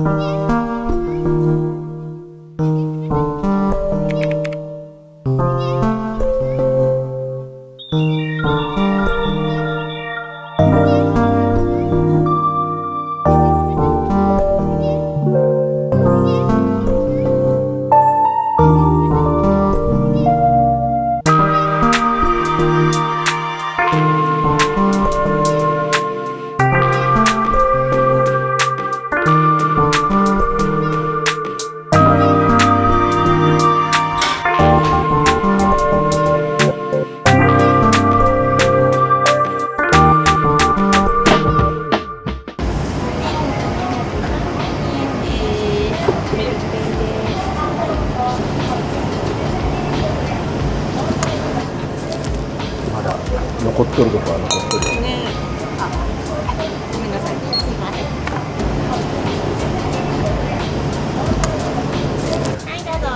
まだ残っとるとこは残っとるね。あ、ごめんなさい。すいません。はい、どうぞ。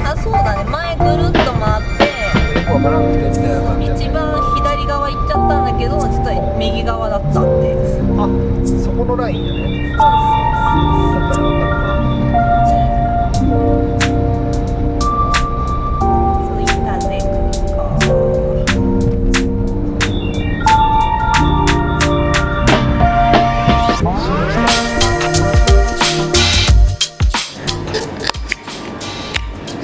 あ、そうだね。前ぐるっと回ってわからんくてみたいな感じだった。一番左側行っちゃったんだけど、実は右側だったっていう。あ、そこのラインやね。そうだったらよかった。そう。着いたね、空港。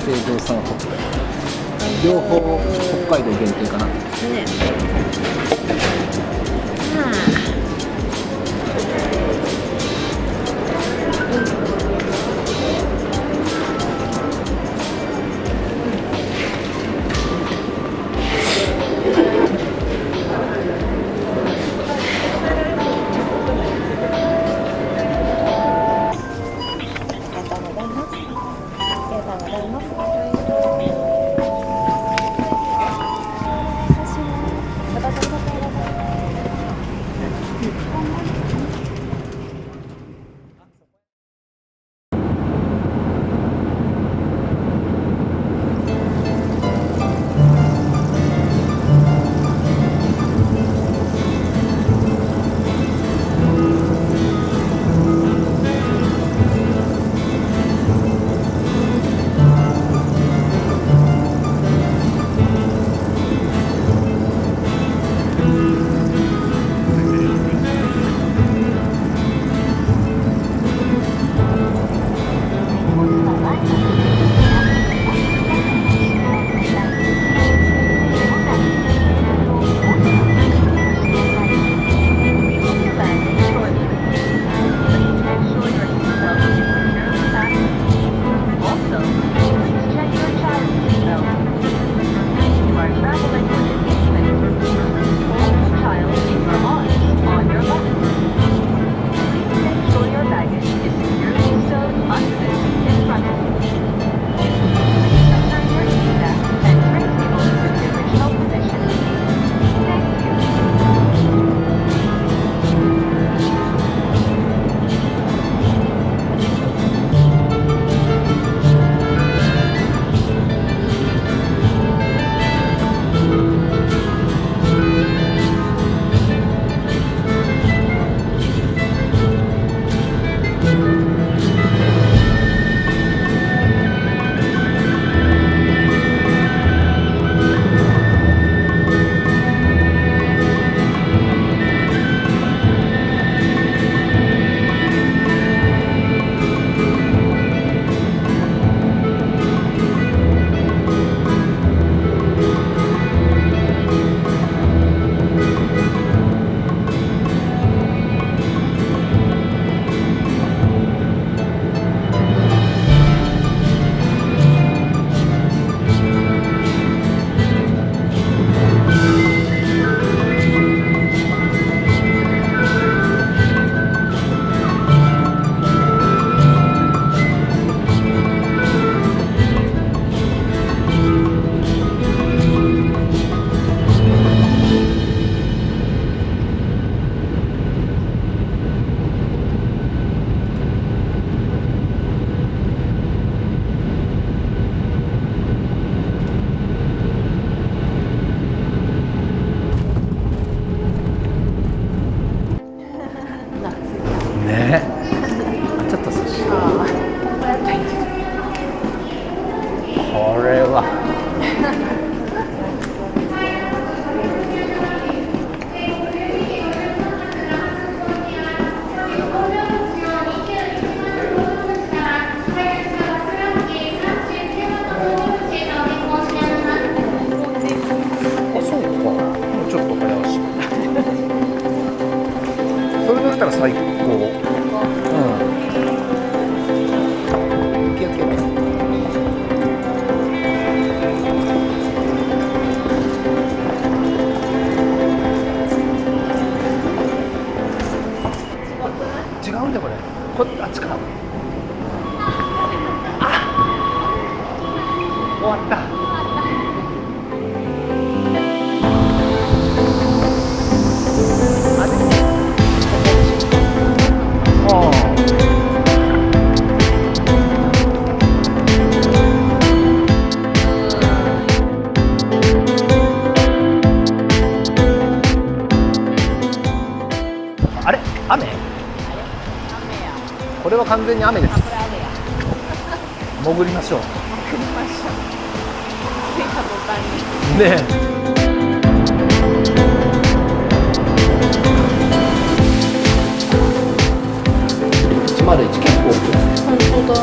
成城さんは北海道。両方北海道限定かな。ね。ありがとうございます。たいけど。これはあ、そうか。もうちょっと早足。それだったら最高。気をつけて。違うんだこれ。あっちか。終わった。あれ雨？これは完全に雨です。これ雨や。潜りましょう。送りましょう。着いた途端に。ねえ。101結構。本当だ。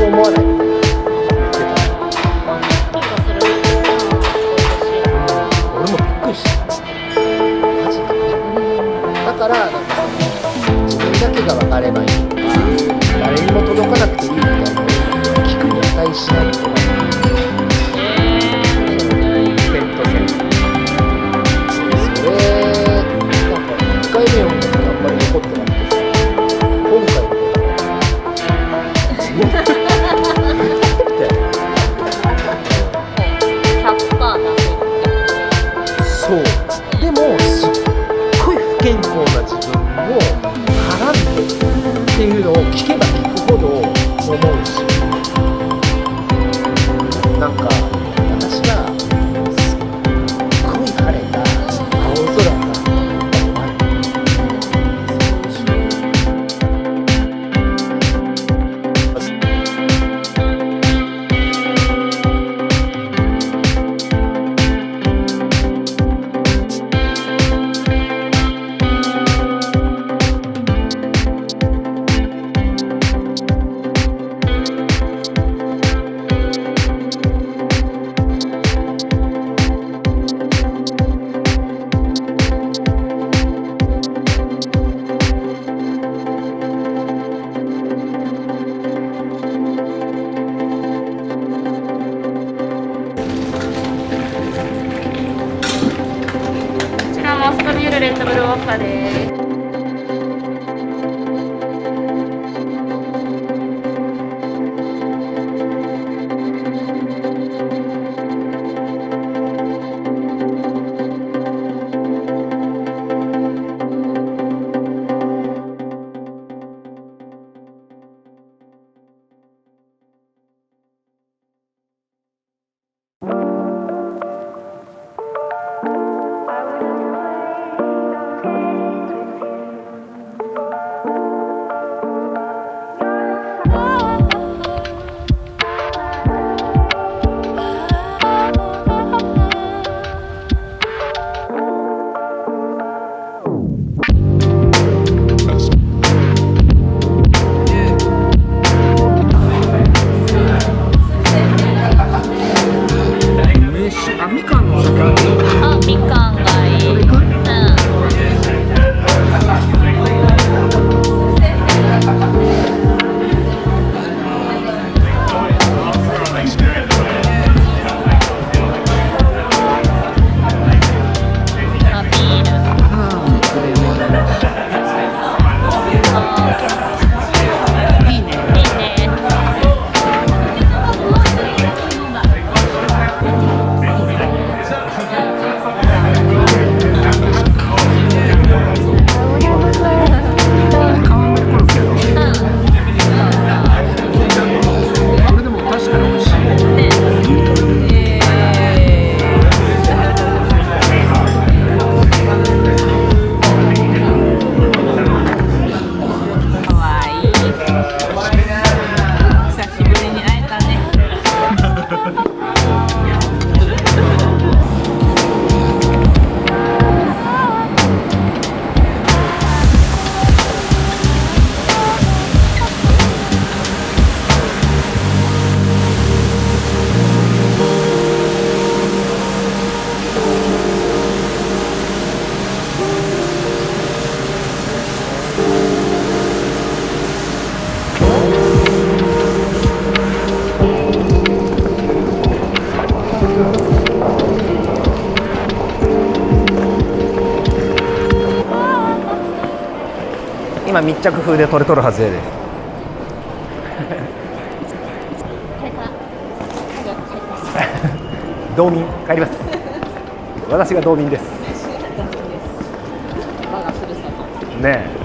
も思わないみたいな言ってた。気がする。俺もびっくりした。マジか。だからなんかその自分だけが分かればいいとか、誰にも届かなくていいみたいなのを聞くに値しないとか、テント戦それなんか1回目読んだ時あんまり残ってなくてさ、今回のみたいな100%出せる。そうでもすっごい不健康な自分をはらんでっていうのを聞けば聞くほど思うし、なんか私がすっごい晴れた青空が怖い。こちらモストビュールレッドブルウォッカです。みかんの時間あ、みかんがいい。あ、ビール。いいね。これでも確かに美味しい。かわいい。久しぶりに会えたね。今密着風で撮れとるはずやで。道民帰ります。私が道民です。我がふるさと。ねえ。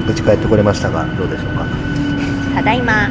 無事帰ってこれましたがどうでしょうか。ただいま